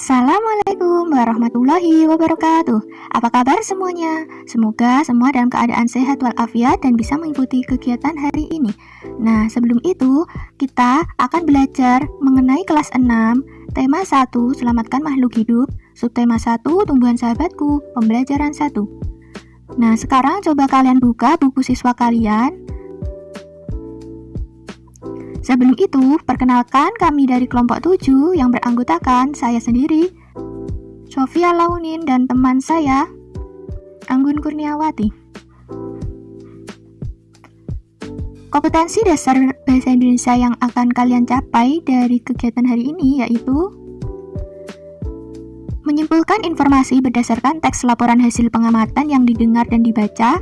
Assalamualaikum warahmatullahi wabarakatuh. Apa kabar semuanya? Semoga semua dalam keadaan sehat walafiat dan bisa mengikuti kegiatan hari ini. Nah, sebelum itu kita akan belajar mengenai kelas 6, tema 1, selamatkan makhluk hidup, subtema 1, tumbuhan sahabatku, pembelajaran 1. Nah, sekarang coba kalian buka buku siswa kalian. Sebelum itu, perkenalkan kami dari kelompok 7 yang beranggotakan saya sendiri, Sofia Launin, dan teman saya, Anggun Kurniawati. Kompetensi dasar bahasa Indonesia yang akan kalian capai dari kegiatan hari ini yaitu menyimpulkan informasi berdasarkan teks laporan hasil pengamatan yang didengar dan dibaca,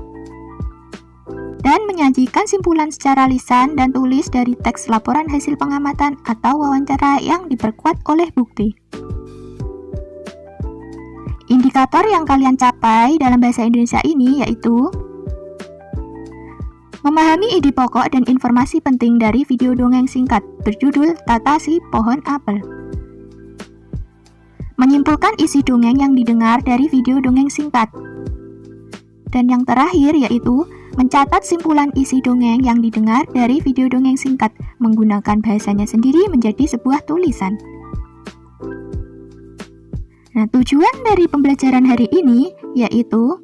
dan menyajikan simpulan secara lisan dan tulis dari teks laporan hasil pengamatan atau wawancara yang diperkuat oleh bukti. Indikator yang kalian capai dalam bahasa Indonesia ini yaitu memahami ide pokok dan informasi penting dari video dongeng singkat berjudul Tata si Pohon Apel. Menyimpulkan isi dongeng yang didengar dari video dongeng singkat. Dan yang terakhir yaitu mencatat simpulan isi dongeng yang didengar dari video dongeng singkat menggunakan bahasanya sendiri menjadi sebuah tulisan. Nah, tujuan dari pembelajaran hari ini yaitu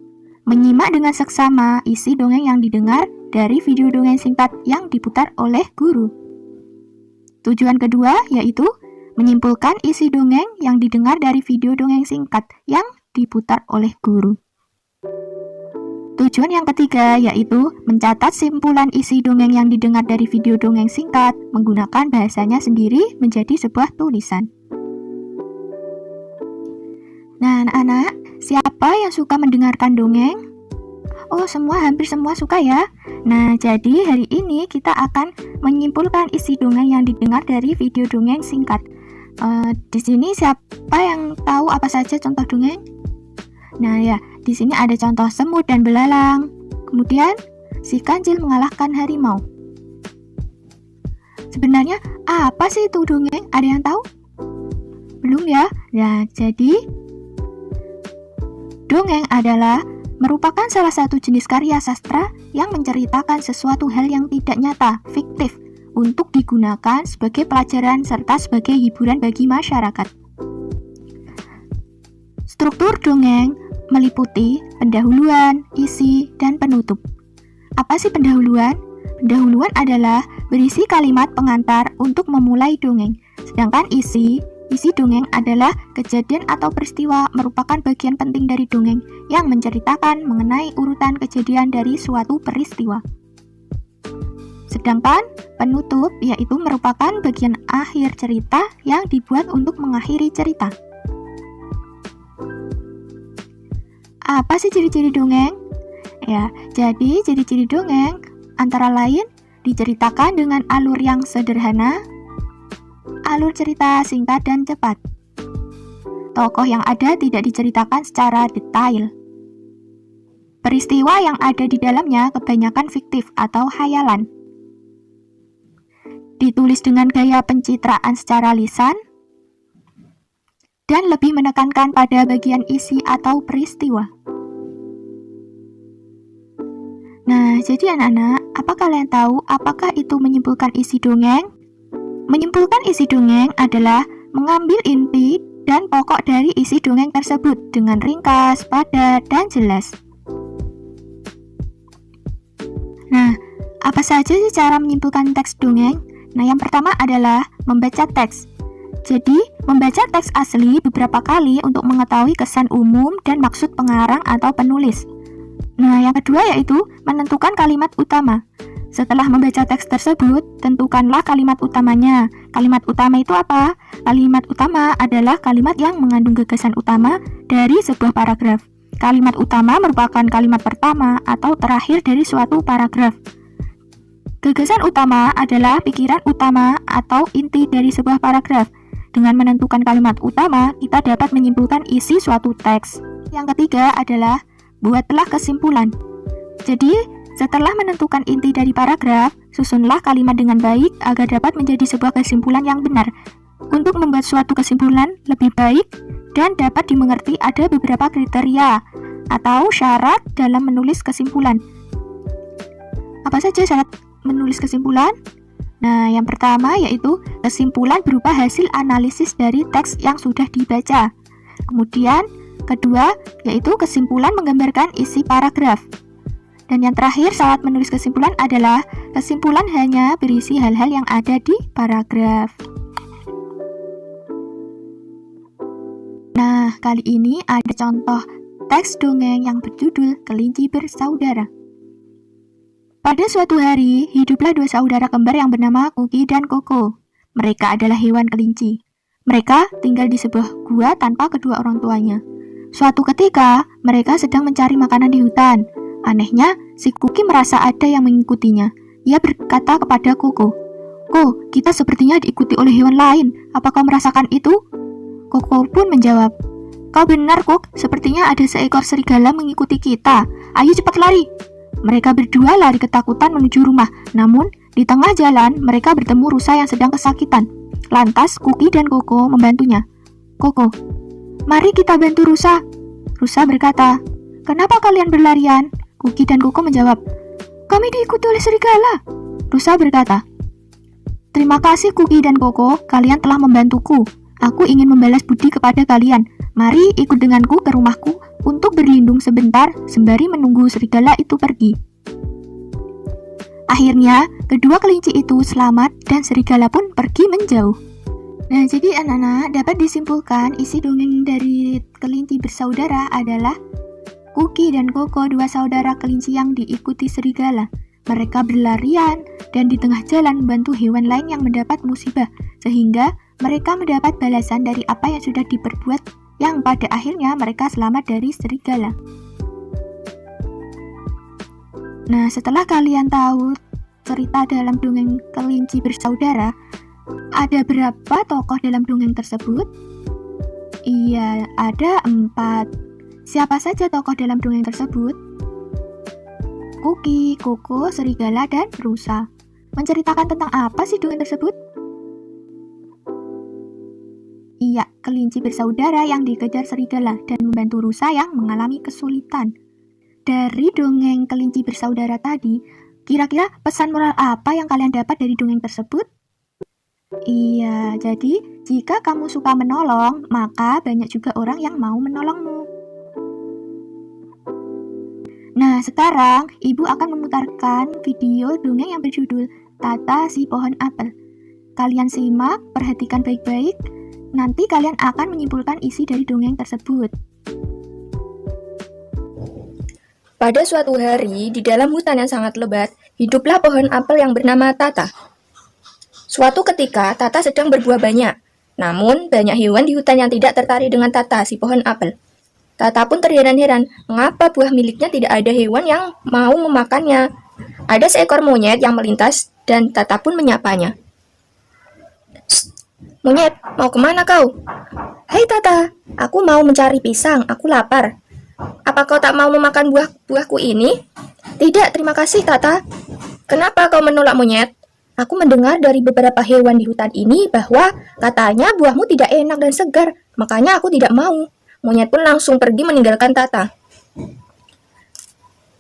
menyimak dengan seksama isi dongeng yang didengar dari video dongeng singkat yang diputar oleh guru. Tujuan kedua yaitu menyimpulkan isi dongeng yang didengar dari video dongeng singkat yang diputar oleh guru. Tujuan yang ketiga yaitu mencatat simpulan isi dongeng yang didengar dari video dongeng singkat menggunakan bahasanya sendiri menjadi sebuah tulisan. Nah, anak-anak, siapa yang suka mendengarkan dongeng? Oh, hampir semua suka ya. Nah, jadi hari ini kita akan menyimpulkan isi dongeng yang didengar dari video dongeng singkat. Di sini siapa yang tahu apa saja contoh dongeng? Nah ya, di sini ada contoh semut dan belalang. Kemudian, si kancil mengalahkan harimau. Sebenarnya, apa sih itu dongeng? Ada yang tahu? Belum ya? Nah, jadi dongeng adalah merupakan salah satu jenis karya sastra yang menceritakan sesuatu hal yang tidak nyata, fiktif, untuk digunakan sebagai pelajaran serta sebagai hiburan bagi masyarakat. Struktur dongeng meliputi pendahuluan, isi, dan penutup. Apa sih pendahuluan? Pendahuluan adalah berisi kalimat pengantar untuk memulai dongeng. Sedangkan isi dongeng adalah kejadian atau peristiwa merupakan bagian penting dari dongeng yang menceritakan mengenai urutan kejadian dari suatu peristiwa. Sedangkan penutup yaitu merupakan bagian akhir cerita yang dibuat untuk mengakhiri cerita. Apa sih ciri-ciri dongeng? Ya, jadi ciri-ciri dongeng antara lain diceritakan dengan alur yang sederhana, alur cerita singkat dan cepat. Tokoh yang ada tidak diceritakan secara detail. Peristiwa yang ada di dalamnya kebanyakan fiktif atau khayalan. Ditulis dengan gaya pencitraan secara lisan, dan lebih menekankan pada bagian isi atau peristiwa. Nah, jadi anak-anak, apa kalian tahu apakah itu menyimpulkan isi dongeng? Menyimpulkan isi dongeng adalah mengambil inti dan pokok dari isi dongeng tersebut dengan ringkas, padat, dan jelas. Nah, apa saja sih cara menyimpulkan teks dongeng? Nah, yang pertama adalah membaca teks. Jadi, membaca teks asli beberapa kali untuk mengetahui kesan umum dan maksud pengarang atau penulis. Nah, yang kedua yaitu menentukan kalimat utama. Setelah membaca teks tersebut, tentukanlah kalimat utamanya. Kalimat utama itu apa? Kalimat utama adalah kalimat yang mengandung gagasan utama dari sebuah paragraf. Kalimat utama merupakan kalimat pertama atau terakhir dari suatu paragraf. Gagasan utama adalah pikiran utama atau inti dari sebuah paragraf. Dengan menentukan kalimat utama, kita dapat menyimpulkan isi suatu teks. Yang ketiga adalah buatlah kesimpulan. Jadi, setelah menentukan inti dari paragraf, susunlah kalimat dengan baik agar dapat menjadi sebuah kesimpulan yang benar. Untuk membuat suatu kesimpulan lebih baik, dan dapat dimengerti ada beberapa kriteria atau syarat dalam menulis kesimpulan. Apa saja syarat menulis kesimpulan? Nah, yang pertama yaitu kesimpulan berupa hasil analisis dari teks yang sudah dibaca. Kemudian, kedua yaitu kesimpulan menggambarkan isi paragraf. Dan yang terakhir, syarat menulis kesimpulan adalah kesimpulan hanya berisi hal-hal yang ada di paragraf. Nah, kali ini ada contoh teks dongeng yang berjudul Kelinci Bersaudara. Pada suatu hari, hiduplah dua saudara kembar yang bernama Kuki dan Koko. Mereka adalah hewan kelinci. Mereka tinggal di sebuah gua tanpa kedua orang tuanya. Suatu ketika, mereka sedang mencari makanan di hutan. Anehnya, si Kuki merasa ada yang mengikutinya. Ia berkata kepada Koko, "Ko, kita sepertinya diikuti oleh hewan lain. Apa kau merasakan itu?" Koko pun menjawab, "Kau benar, Kok. Sepertinya ada seekor serigala mengikuti kita. Ayo cepat lari." Mereka berdua lari ketakutan menuju rumah. Namun, di tengah jalan, mereka bertemu rusa yang sedang kesakitan. Lantas, Kuki dan Koko membantunya. "Koko, mari kita bantu rusa." Rusa berkata, "Kenapa kalian berlarian?" Kuki dan Koko menjawab, "Kami diikuti oleh serigala." Rusa berkata, "Terima kasih Kuki dan Koko, kalian telah membantuku. Aku ingin membalas budi kepada kalian. Mari ikut denganku ke rumahku untuk berlindung sebentar sembari menunggu serigala itu pergi." Akhirnya, kedua kelinci itu selamat dan serigala pun pergi menjauh. Nah, jadi anak-anak dapat disimpulkan isi dongeng dari Kelinci Bersaudara adalah Kuki dan Koko, dua saudara kelinci yang diikuti serigala. Mereka berlarian dan di tengah jalan membantu hewan lain yang mendapat musibah, sehingga mereka mendapat balasan dari apa yang sudah diperbuat, yang pada akhirnya mereka selamat dari serigala. Nah, setelah kalian tahu cerita dalam dongeng Kelinci Bersaudara, ada berapa tokoh dalam dongeng tersebut? Iya, ada 4. Siapa saja tokoh dalam dongeng tersebut? Kuki, Koko, serigala, dan rusa. Menceritakan tentang apa sih dongeng tersebut? Iya, kelinci bersaudara yang dikejar serigala dan membantu rusa yang mengalami kesulitan. Dari dongeng Kelinci Bersaudara tadi, kira-kira pesan moral apa yang kalian dapat dari dongeng tersebut? Iya, jadi jika kamu suka menolong, maka banyak juga orang yang mau menolongmu. Nah, sekarang Ibu akan memutarkan video dongeng yang berjudul Tata si Pohon Apel. Kalian simak, perhatikan baik-baik, nanti kalian akan menyimpulkan isi dari dongeng tersebut. Pada suatu hari, di dalam hutan yang sangat lebat, hiduplah pohon apel yang bernama Tata. Suatu ketika, Tata sedang berbuah banyak. Namun, banyak hewan di hutan yang tidak tertarik dengan Tata, si pohon apel. Tata pun terheran-heran, mengapa buah miliknya tidak ada hewan yang mau memakannya. Ada seekor monyet yang melintas, dan Tata pun menyapanya. "Shh, monyet, mau kemana kau?" "Hei Tata, aku mau mencari pisang, aku lapar." "Apa kau tak mau memakan buah-buahku ini?" "Tidak, terima kasih Tata." "Kenapa kau menolak monyet?" "Aku mendengar dari beberapa hewan di hutan ini bahwa katanya buahmu tidak enak dan segar, makanya aku tidak mau." Monyet pun langsung pergi meninggalkan Tata.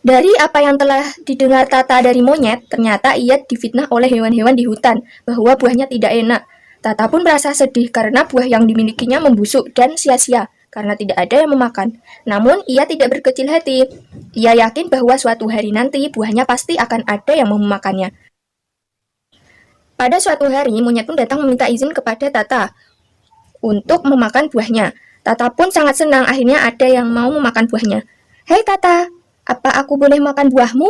Dari apa yang telah didengar Tata dari monyet, ternyata ia difitnah oleh hewan-hewan di hutan bahwa buahnya tidak enak. Tata pun merasa sedih karena buah yang dimilikinya membusuk dan sia-sia karena tidak ada yang memakan. Namun ia tidak berkecil hati. Ia yakin bahwa suatu hari nanti buahnya pasti akan ada yang mau memakannya. Pada suatu hari, monyet pun datang meminta izin kepada Tata untuk memakan buahnya. Tata pun sangat senang, akhirnya ada yang mau memakan buahnya. "Hei Tata, apa aku boleh makan buahmu?"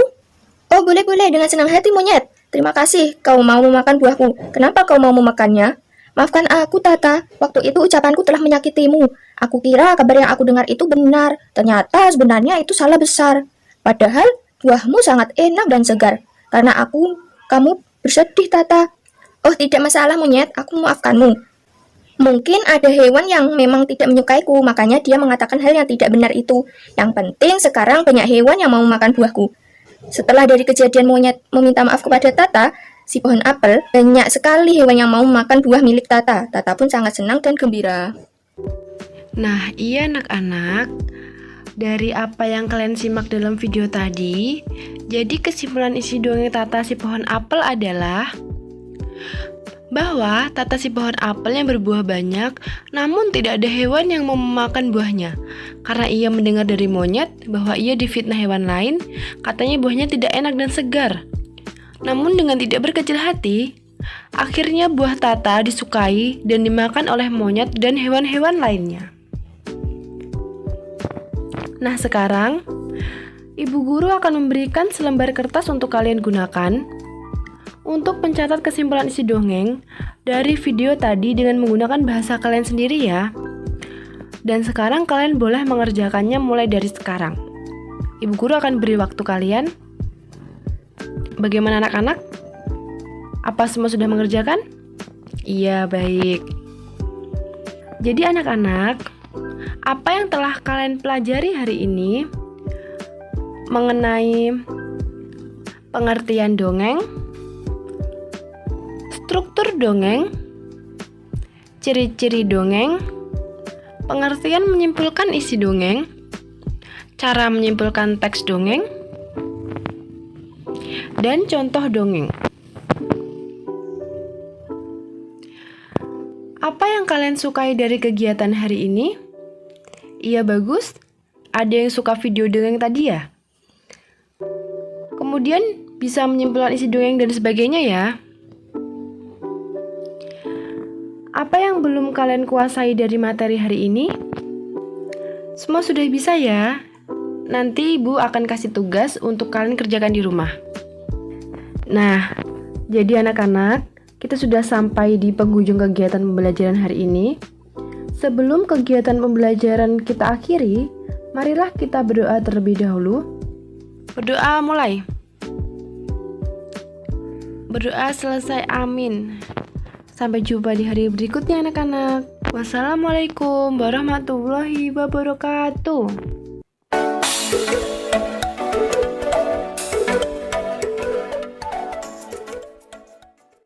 "Oh, boleh-boleh, dengan senang hati monyet. Terima kasih kau mau memakan buahku. Kenapa kau mau memakannya?" "Maafkan aku Tata, waktu itu ucapanku telah menyakitimu. Aku kira kabar yang aku dengar itu benar. Ternyata sebenarnya itu salah besar. Padahal buahmu sangat enak dan segar. Karena kamu bersedih Tata." "Oh, tidak masalah monyet, aku memaafkanmu. Mungkin ada hewan yang memang tidak menyukaiku, makanya dia mengatakan hal yang tidak benar itu. Yang penting sekarang banyak hewan yang mau makan buahku." Setelah dari kejadian monyet meminta maaf kepada Tata, si pohon apel, banyak sekali hewan yang mau makan buah milik Tata. Tata pun sangat senang dan gembira. Nah, iya anak-anak, dari apa yang kalian simak dalam video tadi, jadi kesimpulan isi dongeng Tata si pohon apel adalah bahwa Tata si pohon apel yang berbuah banyak, namun tidak ada hewan yang mau memakan buahnya. Karena ia mendengar dari monyet bahwa ia difitnah hewan lain, katanya buahnya tidak enak dan segar. Namun dengan tidak berkecil hati, akhirnya buah Tata disukai dan dimakan oleh monyet dan hewan-hewan lainnya. Nah, sekarang Ibu Guru akan memberikan selembar kertas untuk kalian gunakan untuk mencatat kesimpulan isi dongeng dari video tadi dengan menggunakan bahasa kalian sendiri ya. Dan sekarang kalian boleh mengerjakannya mulai dari sekarang. Ibu Guru akan beri waktu kalian. Bagaimana anak-anak? Apa semua sudah mengerjakan? Iya, baik. Jadi anak-anak, apa yang telah kalian pelajari hari ini mengenai pengertian dongeng, struktur dongeng, ciri-ciri dongeng, pengertian menyimpulkan isi dongeng, cara menyimpulkan teks dongeng, dan contoh dongeng. Apa yang kalian sukai dari kegiatan hari ini? Iya, bagus. Ada yang suka video dongeng tadi ya? Kemudian bisa menyimpulkan isi dongeng dan sebagainya ya. Apa yang belum kalian kuasai dari materi hari ini? Semua sudah bisa ya? Nanti Ibu akan kasih tugas untuk kalian kerjakan di rumah. Nah, jadi anak-anak, kita sudah sampai di penghujung kegiatan pembelajaran hari ini. Sebelum kegiatan pembelajaran kita akhiri, marilah kita berdoa terlebih dahulu. Berdoa mulai. Berdoa selesai, amin. Sampai jumpa di hari berikutnya anak-anak. Wassalamualaikum warahmatullahi wabarakatuh.